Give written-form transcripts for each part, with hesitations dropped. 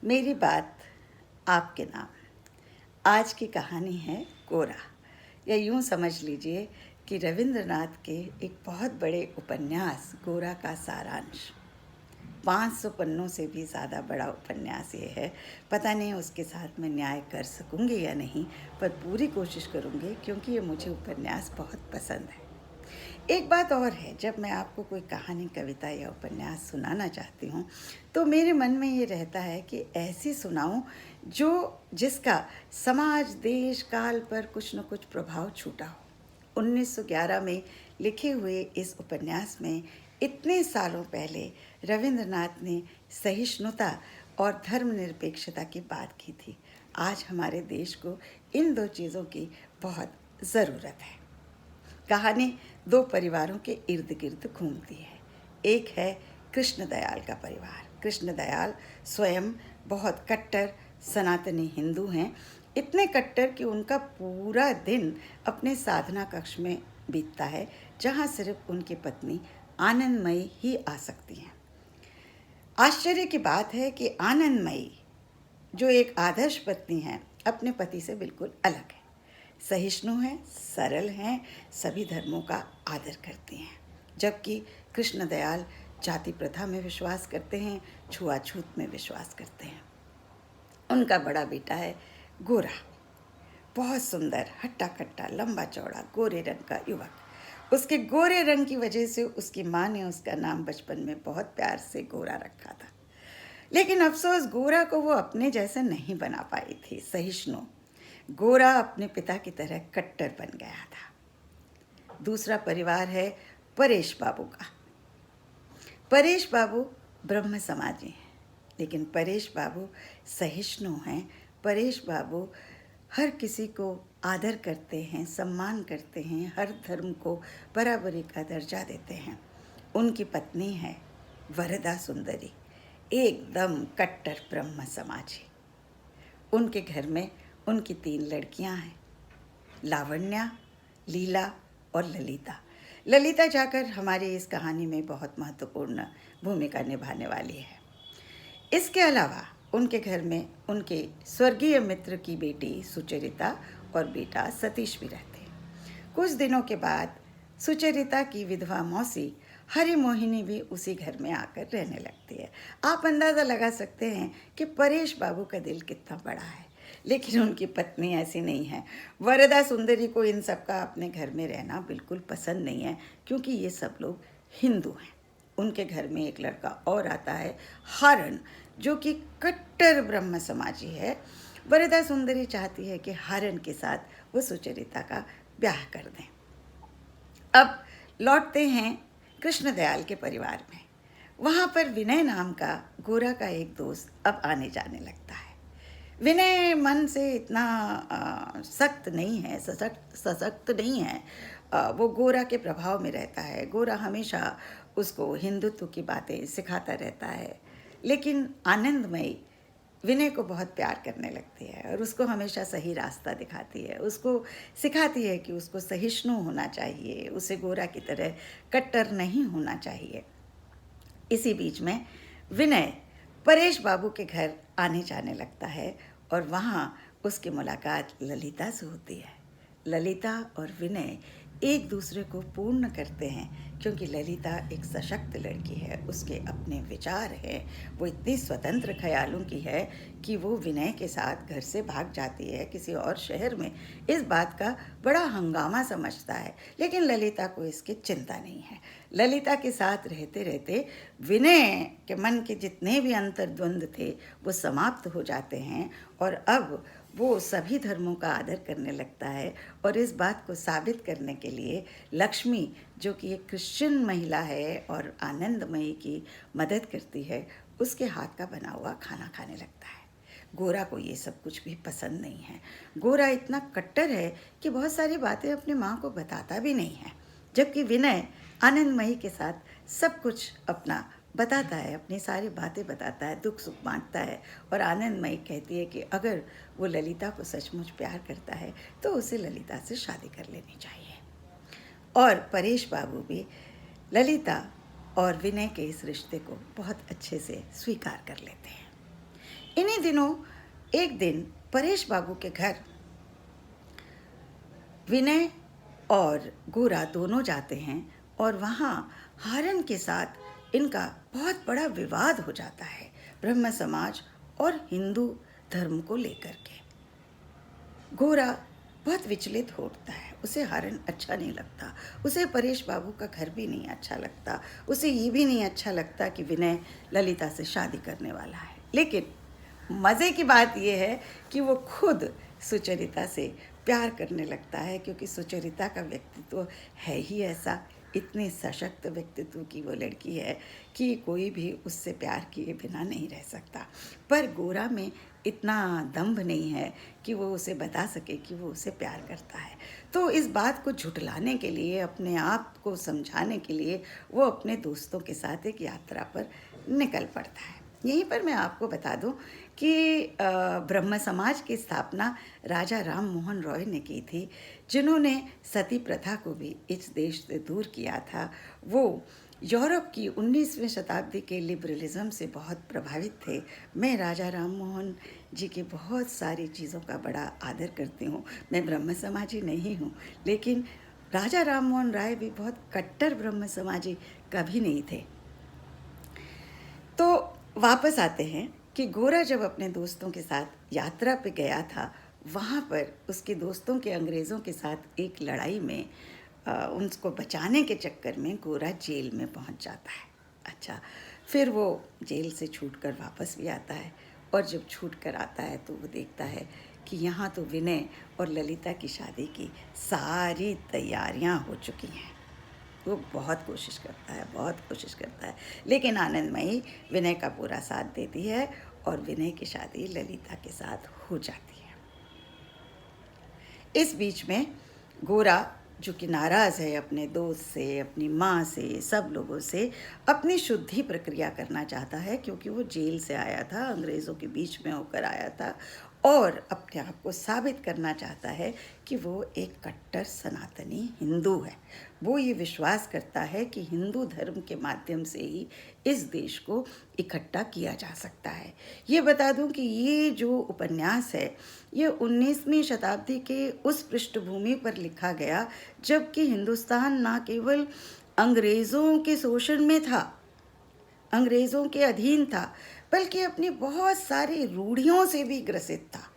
मेरी बात आपके नाम। आज की कहानी है गोरा, या यूं समझ लीजिए कि रविंद्रनाथ के एक बहुत बड़े उपन्यास गोरा का सारांश। 500 पन्नों से भी ज़्यादा बड़ा उपन्यास ये है। पता नहीं उसके साथ मैं न्याय कर सकूंगी या नहीं, पर पूरी कोशिश करूंगी क्योंकि ये मुझे उपन्यास बहुत पसंद है। एक बात और है, जब मैं आपको कोई कहानी, कविता या उपन्यास सुनाना चाहती हूँ तो मेरे मन में ये रहता है कि ऐसी सुनाऊँ जिसका समाज, देश, काल पर कुछ न कुछ प्रभाव छूटा हो। 1911 में लिखे हुए इस उपन्यास में इतने सालों पहले रविंद्रनाथ ने सहिष्णुता और धर्मनिरपेक्षता की बात की थी। आज हमारे देश को इन दो चीज़ों की बहुत ज़रूरत है। कहानी दो परिवारों के इर्द गिर्द घूमती है। एक है कृष्णदयाल का परिवार। कृष्णदयाल स्वयं बहुत कट्टर सनातनी हिंदू हैं, इतने कट्टर कि उनका पूरा दिन अपने साधना कक्ष में बीतता है, जहाँ सिर्फ उनकी पत्नी आनंदमयी ही आ सकती हैं। आश्चर्य की बात है कि आनंदमयी, जो एक आदर्श पत्नी है, अपने पति से बिल्कुल अलग है। सहिष्णु हैं, सरल हैं, सभी धर्मों का आदर करती हैं, जबकि कृष्णदयाल जाति प्रथा में विश्वास करते हैं, छुआछूत में विश्वास करते हैं। उनका बड़ा बेटा है गोरा, बहुत सुंदर, हट्टा कट्टा, लंबा चौड़ा, गोरे रंग का युवक। उसके गोरे रंग की वजह से उसकी माँ ने उसका नाम बचपन में बहुत प्यार से गोरा रखा था। लेकिन अफसोस, गोरा को वो अपने जैसे नहीं बना पाई थी। सहिष्णु गोरा अपने पिता की तरह कट्टर बन गया था। दूसरा परिवार है परेश बाबू का। परेश बाबू ब्रह्म समाजी हैं, लेकिन परेश बाबू सहिष्णु हैं। परेश बाबू हर किसी को आदर करते हैं, सम्मान करते हैं, हर धर्म को बराबरी का दर्जा देते हैं। उनकी पत्नी है वरदा सुंदरी, एकदम कट्टर ब्रह्म समाजी। उनके घर में उनकी 3 लड़कियां हैं, लावण्या, लीला और ललिता। ललिता जाकर हमारी इस कहानी में बहुत महत्वपूर्ण भूमिका निभाने वाली है। इसके अलावा उनके घर में उनके स्वर्गीय मित्र की बेटी सुचरिता और बेटा सतीश भी रहते हैं। कुछ दिनों के बाद सुचरिता की विधवा मौसी हरि मोहिनी भी उसी घर में आकर रहने लगती है। आप अंदाज़ा लगा सकते हैं कि परेश बाबू का दिल कितना बड़ा है, लेकिन उनकी पत्नी ऐसी नहीं है। वरदा सुंदरी को इन सब का अपने घर में रहना बिल्कुल पसंद नहीं है, क्योंकि ये सब लोग हिंदू हैं। उनके घर में एक लड़का और आता है, हारन, जो कि कट्टर ब्रह्म समाजी है। वरदा सुंदरी चाहती है कि हारन के साथ वो सुचरिता का ब्याह कर दें। अब लौटते हैं कृष्णदयाल के परिवार में। वहाँ पर विनय नाम का गोरा का एक दोस्त अब आने जाने लगता है। विनय मन से इतना सख्त नहीं है, सशक्त नहीं है। वो गोरा के प्रभाव में रहता है। गोरा हमेशा उसको हिंदुत्व की बातें सिखाता रहता है, लेकिन आनंदमयी विनय को बहुत प्यार करने लगती है और उसको हमेशा सही रास्ता दिखाती है। उसको सिखाती है कि उसको सहिष्णु होना चाहिए, उसे गोरा की तरह कट्टर नहीं होना चाहिए। इसी बीच में विनय परेश बाबू के घर आने जाने लगता है और वहाँ उसकी मुलाकात ललिता से होती है। ललिता और विनय एक दूसरे को पूर्ण करते हैं, क्योंकि ललिता एक सशक्त लड़की है, उसके अपने विचार हैं। वो इतनी स्वतंत्र ख्यालों की है कि वो विनय के साथ घर से भाग जाती है किसी और शहर में। इस बात का बड़ा हंगामा समझता है, लेकिन ललिता को इसकी चिंता नहीं है। ललिता के साथ रहते रहते विनय के मन के जितने भी अंतर्द्वंद थे वो समाप्त हो जाते हैं, और अब वो सभी धर्मों का आदर करने लगता है। और इस बात को साबित करने के लिए लक्ष्मी, जो कि एक क्रिश्चियन महिला है और आनंदमयी की मदद करती है, उसके हाथ का बना हुआ खाना खाने लगता है। गोरा को ये सब कुछ भी पसंद नहीं है। गोरा इतना कट्टर है कि बहुत सारी बातें अपनी माँ को बताता भी नहीं है, जबकि विनय आनंदमयी के साथ सब कुछ अपना बताता है, अपनी सारी बातें बताता है, दुख सुख बांटता है। और आनंदमयी कहती है कि अगर वो ललिता को सचमुच प्यार करता है तो उसे ललिता से शादी कर लेनी चाहिए। और परेश बाबू भी ललिता और विनय के इस रिश्ते को बहुत अच्छे से स्वीकार कर लेते हैं। इन्हीं दिनों एक दिन परेश बाबू के घर विनय और गोरा दोनों जाते हैं और वहाँ हारन के साथ इनका बहुत बड़ा विवाद हो जाता है ब्रह्म समाज और हिंदू धर्म को लेकर के। गोरा बहुत विचलित होता है, उसे हारन अच्छा नहीं लगता, उसे परेश बाबू का घर भी नहीं अच्छा लगता, उसे ये भी नहीं अच्छा लगता कि विनय ललिता से शादी करने वाला है। लेकिन मज़े की बात यह है कि वो खुद सुचरिता से प्यार करने लगता है, क्योंकि सुचरिता का व्यक्तित्व है ही ऐसा, इतने सशक्त व्यक्तित्व की वो लड़की है कि कोई भी उससे प्यार किए बिना नहीं रह सकता। पर गोरा में इतना दम्भ नहीं है कि वो उसे बता सके कि वो उसे प्यार करता है। तो इस बात को झुठलाने के लिए, अपने आप को समझाने के लिए वो अपने दोस्तों के साथ एक यात्रा पर निकल पड़ता है। यहीं पर मैं आपको बता दूं कि ब्रह्म समाज की स्थापना राजा राम मोहन रॉय ने की थी, जिन्होंने सती प्रथा को भी इस देश से दूर किया था। वो यूरोप की 19वीं शताब्दी के लिबरलिज्म से बहुत प्रभावित थे। मैं राजा राम मोहन जी की बहुत सारी चीज़ों का बड़ा आदर करती हूँ। मैं ब्रह्म समाजी नहीं हूँ, लेकिन राजा राम मोहन राय भी बहुत कट्टर ब्रह्म समाजी कभी नहीं थे। तो वापस आते हैं कि गोरा जब अपने दोस्तों के साथ यात्रा पे गया था, वहाँ पर उसके दोस्तों के अंग्रेज़ों के साथ एक लड़ाई में उनको बचाने के चक्कर में गोरा जेल में पहुँच जाता है। अच्छा, फिर वो जेल से छूटकर वापस भी आता है, और जब छूट कर आता है तो वो देखता है कि यहाँ तो विनय और ललिता की शादी की सारी तैयारियाँ हो चुकी हैं। वो बहुत कोशिश करता है, लेकिन आनंदमयी विनय का पूरा साथ देती है और विनय की शादी ललिता के साथ हो जाती है। इस बीच में गोरा, जो कि नाराज़ है अपने दोस्त से, अपनी माँ से, सब लोगों से, अपनी शुद्धि प्रक्रिया करना चाहता है, क्योंकि वो जेल से आया था, अंग्रेज़ों के बीच में होकर आया था, और अपने आप को साबित करना चाहता है कि वो एक कट्टर सनातनी हिंदू है। वो ये विश्वास करता है कि हिंदू धर्म के माध्यम से ही इस देश को इकट्ठा किया जा सकता है। ये बता दूं कि ये जो उपन्यास है, ये 19वीं शताब्दी के उस पृष्ठभूमि पर लिखा गया जबकि हिंदुस्तान ना केवल अंग्रेज़ों के शोषण में था, अंग्रेज़ों के अधीन था, बल्कि अपनी बहुत सारी रूढ़ियों से भी ग्रसित था।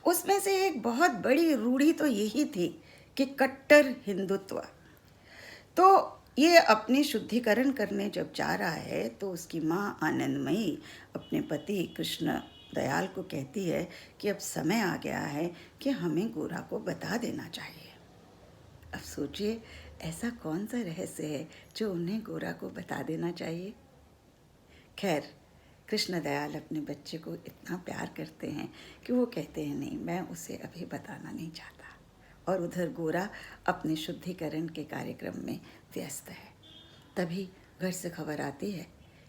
उसमें से एक बहुत बड़ी रूढ़ी तो यही थी कि कट्टर हिंदुत्व। तो ये अपनी शुद्धिकरण करने जब जा रहा है तो उसकी माँ आनंदमयी अपने पति कृष्ण दयाल को कहती है कि अब समय आ गया है कि हमें गोरा को बता देना चाहिए। अब सोचिए, ऐसा कौन सा रहस्य है जो उन्हें गोरा को बता देना चाहिए। खैर, कृष्ण दयाल अपने बच्चे को इतना प्यार करते हैं कि वो कहते हैं नहीं, मैं उसे अभी बताना नहीं चाहता। और उधर गोरा अपने शुद्धिकरण के कार्यक्रम में व्यस्त है। तभी घर से खबर आती है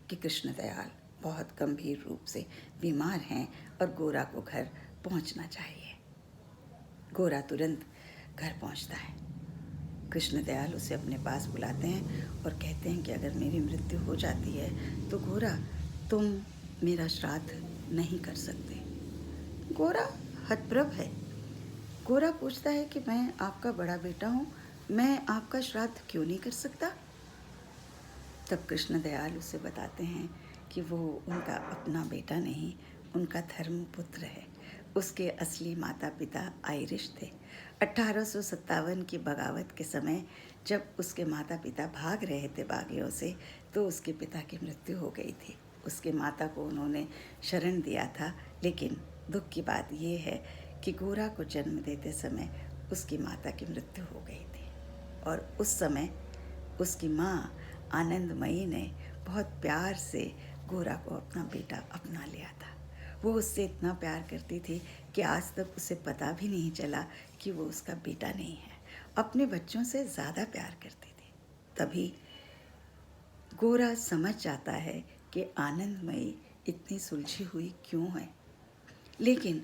कि कृष्ण दयाल बहुत गंभीर रूप से बीमार हैं और गोरा को घर पहुंचना चाहिए। गोरा तुरंत घर पहुंचता है। कृष्ण दयाल उसे अपने पास बुलाते हैं और कहते हैं कि अगर मेरी मृत्यु हो जाती है तो गोरा, तुम मेरा श्राद्ध नहीं कर सकते। गोरा हतप्रभ है। गोरा पूछता है कि मैं आपका बड़ा बेटा हूँ, मैं आपका श्राद्ध क्यों नहीं कर सकता। तब कृष्ण दयाल उसे बताते हैं कि वो उनका अपना बेटा नहीं, उनका धर्मपुत्र है। उसके असली माता पिता आयरिश थे। 1857 की बगावत के समय जब उसके माता पिता भाग रहे थे बागियों से, तो उसके पिता की मृत्यु हो गई थी। उसके माता को उन्होंने शरण दिया था, लेकिन दुख की बात ये है कि गोरा को जन्म देते समय उसकी माता की मृत्यु हो गई थी। और उस समय उसकी माँ आनंदमयी ने बहुत प्यार से गोरा को अपना बेटा अपना लिया था। वो उससे इतना प्यार करती थी कि आज तक उसे पता भी नहीं चला कि वो उसका बेटा नहीं है। अपने बच्चों से ज़्यादा प्यार करती थी। तभी गोरा समझ जाता है कि आनंदमयी इतनी सुलझी हुई क्यों है, लेकिन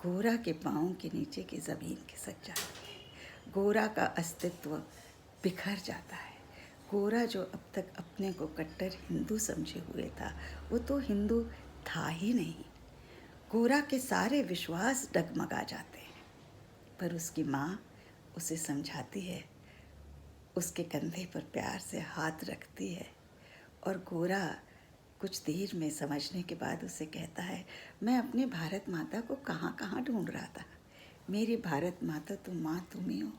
गोरा के पाँव के नीचे की ज़मीन खिसक जाती है। गोरा का अस्तित्व बिखर जाता है। गोरा जो अब तक अपने को कट्टर हिंदू समझे हुए था, वो तो हिंदू था ही नहीं। गोरा के सारे विश्वास डगमगा जाते हैं। पर उसकी माँ उसे समझाती है, उसके कंधे पर प्यार से हाथ रखती है, और गोरा कुछ देर में समझने के बाद उसे कहता है, मैं अपनी भारत माता को कहाँ कहाँ ढूंढ रहा था। मेरी भारत माता तो माँ तुम ही हो,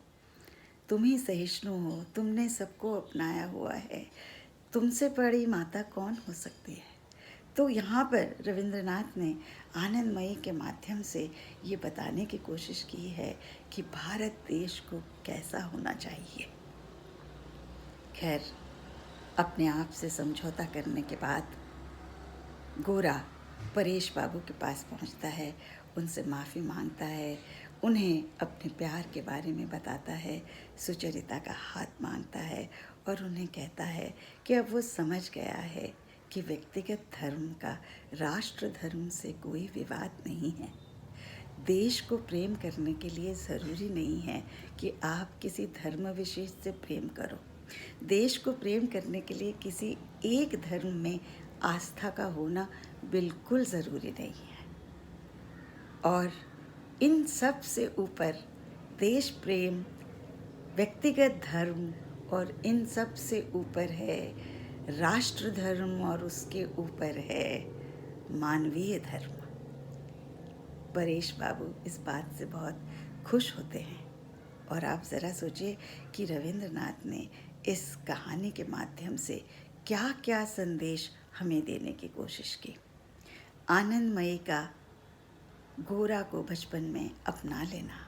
तुम ही सहिष्णु हो, तुमने सबको अपनाया हुआ है, तुमसे बड़ी माता कौन हो सकती है। तो यहाँ पर रविंद्रनाथ ने आनंदमयी के माध्यम से ये बताने की कोशिश की है कि भारत देश को कैसा होना चाहिए। खैर, अपने आप से समझौता करने के बाद गोरा परेश बाबू के पास पहुंचता है, उनसे माफ़ी मांगता है, उन्हें अपने प्यार के बारे में बताता है, सुचरिता का हाथ मांगता है और उन्हें कहता है कि अब वो समझ गया है कि व्यक्तिगत धर्म का राष्ट्र धर्म से कोई विवाद नहीं है। देश को प्रेम करने के लिए ज़रूरी नहीं है कि आप किसी धर्म विशेष से प्रेम करो। देश को प्रेम करने के लिए किसी एक धर्म में आस्था का होना बिल्कुल ज़रूरी नहीं है। और इन सब से ऊपर देश प्रेम, व्यक्तिगत धर्म और इन सब से ऊपर है राष्ट्र धर्म और उसके ऊपर है मानवीय धर्म। परेश बाबू इस बात से बहुत खुश होते हैं। और आप ज़रा सोचिए कि रविंद्रनाथ ने इस कहानी के माध्यम से क्या क्या संदेश हमें देने की कोशिश की। आनंदमयी का गोरा को बचपन में अपना लेना,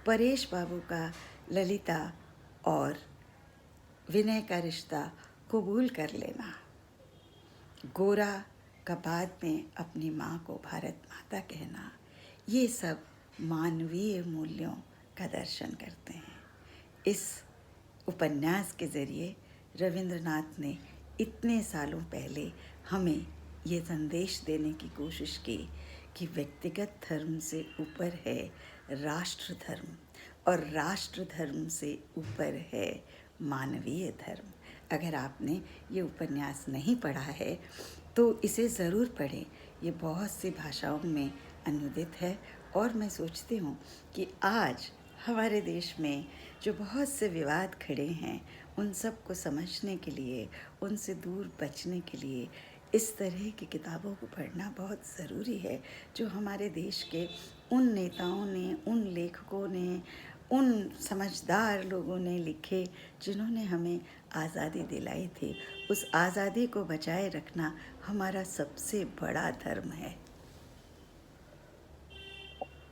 परेश बाबू का ललिता और विनय का रिश्ता कबूल कर लेना, गोरा का बाद में अपनी माँ को भारत माता कहना, ये सब मानवीय मूल्यों का दर्शन करते हैं। इस उपन्यास के ज़रिए रविंद्रनाथ ने इतने सालों पहले हमें ये संदेश देने की कोशिश की कि व्यक्तिगत धर्म से ऊपर है राष्ट्र धर्म और राष्ट्र धर्म से ऊपर है मानवीय धर्म। अगर आपने ये उपन्यास नहीं पढ़ा है तो इसे ज़रूर पढ़ें। ये बहुत सी भाषाओं में अनुदित है और मैं सोचती हूँ कि आज हमारे देश में जो बहुत से विवाद खड़े हैं उन सब को समझने के लिए, उनसे दूर बचने के लिए इस तरह की किताबों को पढ़ना बहुत ज़रूरी है, जो हमारे देश के उन नेताओं ने, उन लेखकों ने, उन समझदार लोगों ने लिखे जिन्होंने हमें आज़ादी दिलाई थी। उस आज़ादी को बचाए रखना हमारा सबसे बड़ा धर्म है।